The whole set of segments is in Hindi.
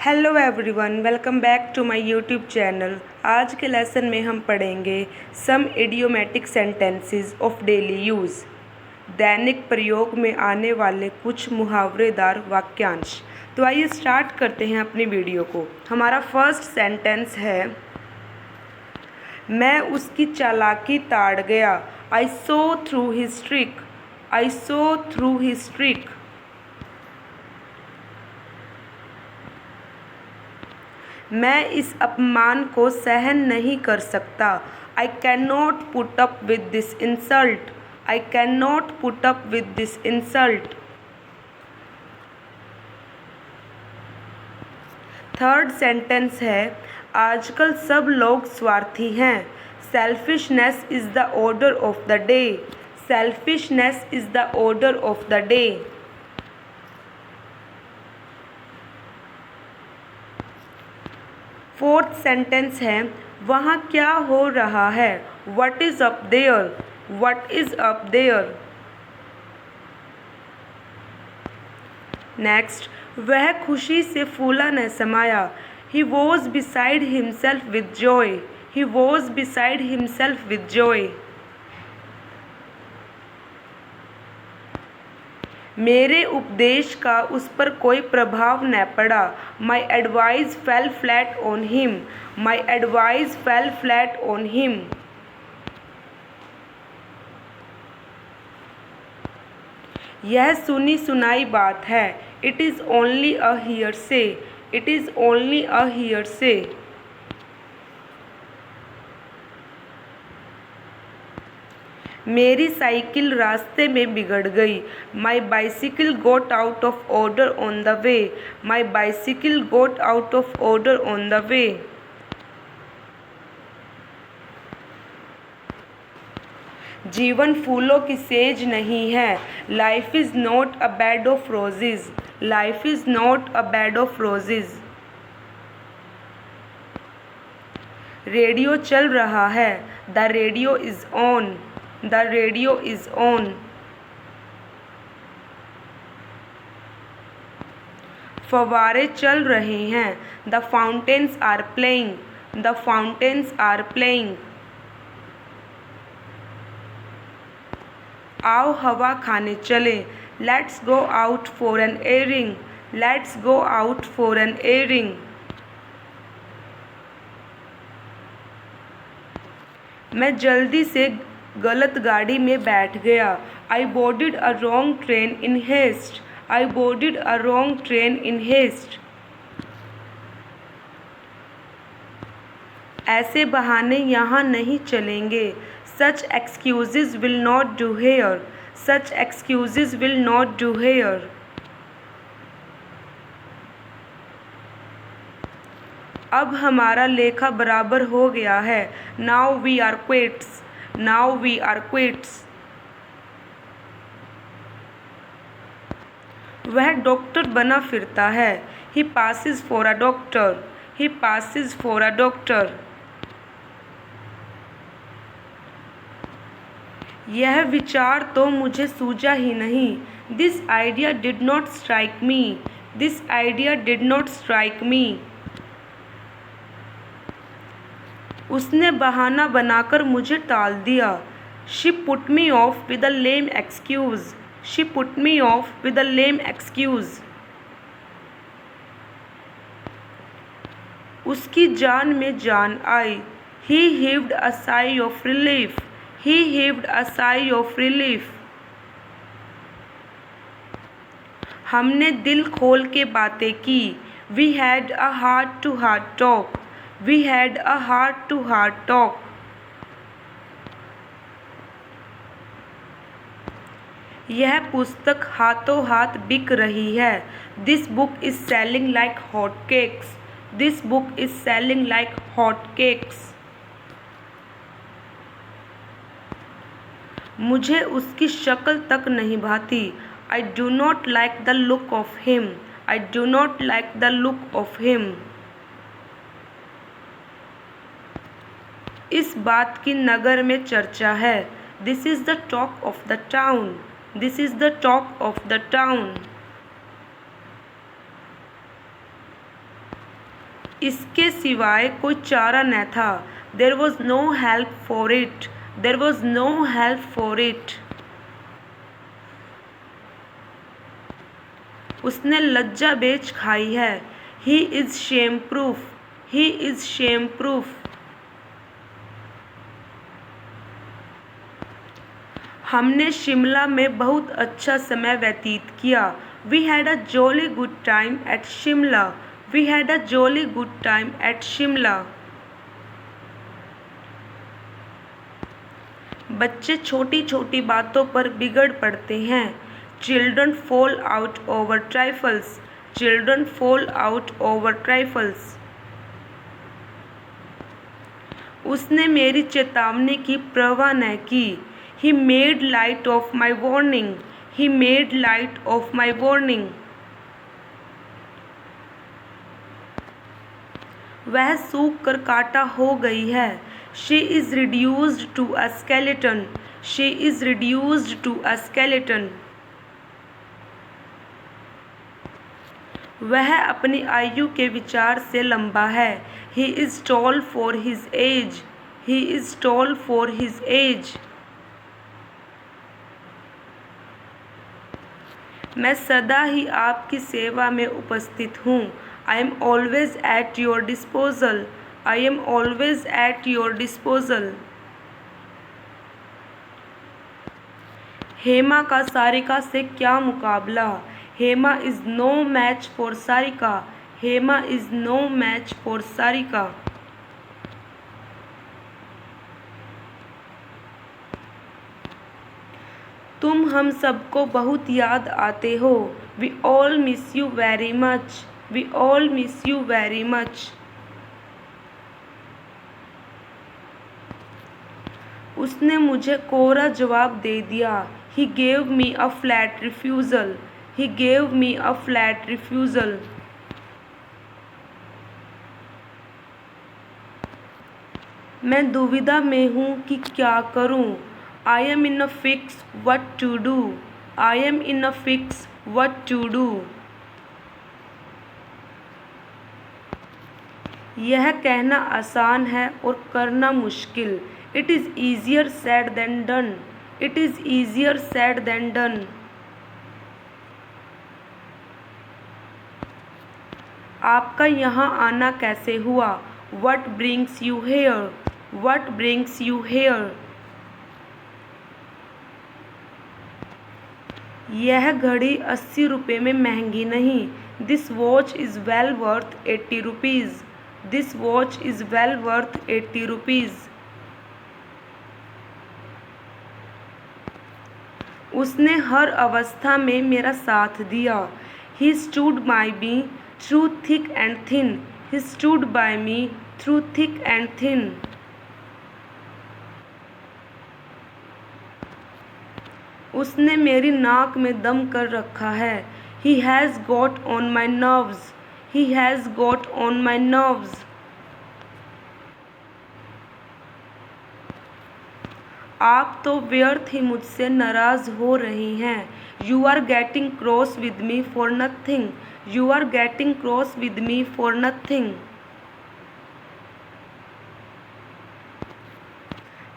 Hello everyone, welcome back to my YouTube channel. आज के लेसन में हम पढ़ेंगे some idiomatic sentences of daily use. दैनिक प्रयोग में आने वाले कुछ मुहावरेदार वाक्यांश। तो आइए स्टार्ट करते हैं अपनी वीडियो को। हमारा फर्स्ट सेंटेंस है, मैं उसकी चालाकी ताड़ गया। आई सो थ्रू हिज ट्रिक। आई सो थ्रू हिज ट्रिक। मैं इस अपमान को सहन नहीं कर सकता। I can not put up with this insult. I can not put up with this insult. Third sentence है, आजकल सब लोग स्वार्थी हैं। Selfishness is the order of the day. Selfishness is the order of the day. Fourth sentence है, वहाँ क्या हो रहा है। What is up there. What is up there. Next, वह खुशी से फूला न समाया। He was beside himself with joy. He was beside himself with joy. मेरे उपदेश का उस पर कोई प्रभाव न पड़ा। My advice fell flat on him. My advice fell flat on him. यह सुनी सुनाई बात है। It is only a hearsay. It is only a hearsay. मेरी साइकिल रास्ते में बिगड़ गई। My bicycle got out of order on the way. My bicycle got out of order on the way. जीवन फूलों की सेज नहीं है। Life is not a bed of roses. Life is not a bed of roses. Radio चल रहा है। The radio is on. The radio is on. फव्वारे चल रहे हैं। The fountains are playing. The fountains are playing. आओ हवा खाने चले। Let's go out for an airing. Let's go out for an airing. मैं जल्दी से गलत गाड़ी में बैठ गया। I boarded a wrong train in haste. I boarded a wrong train in haste. ऐसे बहाने यहाँ नहीं चलेंगे। Such excuses will not do here. Such excuses will not do here. अब हमारा लेखा बराबर हो गया है। Now we are quits. Now we are quits. वह डॉक्टर बना फिरता है। He passes for a doctor. He passes for a doctor. यह विचार तो मुझे सूझा ही नहीं। This idea did not strike me. This idea did not strike me. उसने बहाना बनाकर मुझे टाल दिया। She put me off with a lame excuse. She put me off with a lame excuse. उसकी जान में जान आई। He heaved a sigh of relief. He heaved a sigh of relief. हमने दिल खोल के बातें की। We had a heart to heart talk. We had a heart to heart talk. यह पुस्तक हाथों हाथ बिक रही है। This book is selling like hot cakes. This book is selling like hot cakes. मुझे उसकी शक्ल तक नहीं भाती। I do not like the look of him. I do not like the look of him. इस बात की नगर में चर्चा है। This is the talk of the town. This is the talk of the town. इसके सिवाय कोई चारा न था। There was no help for it. There was no help for it. उसने लज्जा बेच खाई है। He is shame proof. He is shame proof. हमने शिमला में बहुत अच्छा समय व्यतीत किया। We had a jolly good time at Shimla. We had a jolly good time at Shimla. बच्चे छोटी छोटी बातों पर बिगड़ पड़ते हैं। Children fall out over trifles. Children fall out over trifles. उसने मेरी चेतावनी की परवाह न की। He made light of my warning. He made light of my warning. वह सूख कर काटा हो गई है। She is reduced to a skeleton. She is reduced to a skeleton. वह अपनी आयु के विचार से लंबा है। He is tall for his age. He is tall for his age. मैं सदा ही आपकी सेवा में उपस्थित हूँ। I am always at your disposal. I am always at your disposal. Hema का सारिका से क्या मुकाबला। Hema is no match for Sarika. Hema is no match for Sarika. तुम हम सबको बहुत याद आते हो। We all miss you very much. We all miss you very much. उसने मुझे कोरा जवाब दे दिया। He gave me a flat refusal. He gave me a flat refusal. मैं दुविधा में हूँ कि क्या करूँ। I am in a fix what to do. I am in a fix what to do. यह कहना आसान है और करना मुश्किल। It is easier said than done. It is easier said than done. आपका यहाँ आना कैसे हुआ। What brings you here. What brings you here. यह घड़ी 80 रुपये में महंगी नहीं। This watch is well worth 80 rupees. This watch is well worth 80 rupees. उसने हर अवस्था में मेरा साथ दिया। He stood by me through thick and thin. He stood by me through thick and thin. उसने मेरी नाक में दम कर रखा है। He has got on my nerves. He has got on my nerves. आप तो व्यर्थ ही मुझसे नाराज़ हो रही हैं। You are getting cross with me for nothing. You are getting cross with me for nothing.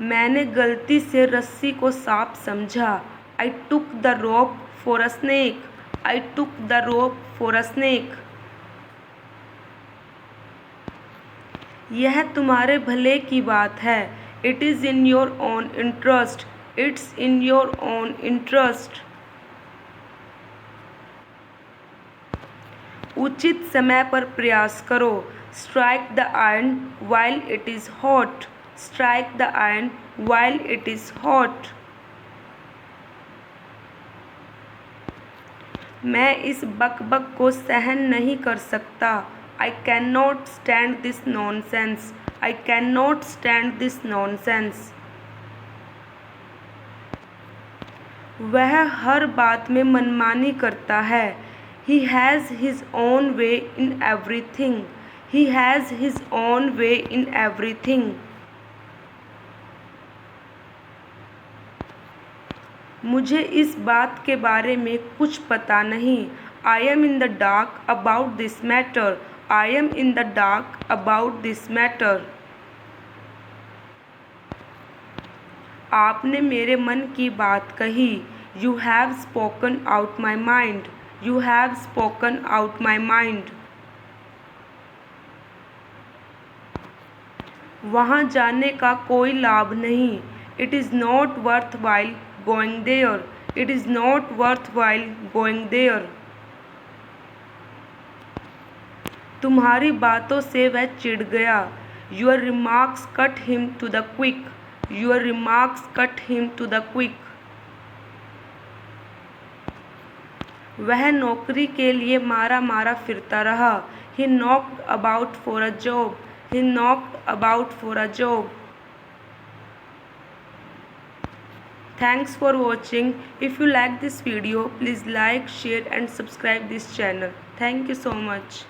मैंने गलती से रस्सी को सांप समझा। I took the rope for a snake. I took the rope for a snake. यह तुम्हारे भले की बात है। It is in your own interest. It's in your own interest. उचित समय पर प्रयास करो। Strike the iron while it is hot. Strike the iron while it is hot. मैं इस बकबक को सहन नहीं कर सकता। I can not stand this nonsense. I can not stand this nonsense. वह हर बात में मनमानी करता है। He has his own way in everything. He has his own way in everything. मुझे इस बात के बारे में कुछ पता नहीं। आई am in the dark about this matter. I am in the dark about this matter. आपने मेरे मन की बात कही. You have spoken out my mind. You have spoken out my mind. वहाँ जाने का कोई लाभ नहीं. It is not worthwhile going there. It is not worthwhile going there. तुम्हारी बातों से वह चिढ़ गया. Your remarks cut him to the quick. Your remarks cut him to the quick. वह नौकरी के लिए मारा मारा फिरता रहा. He knocked about for a job. He knocked about for a job. Thanks for watching. If you like this video, please like, share and subscribe this channel. Thank you so much.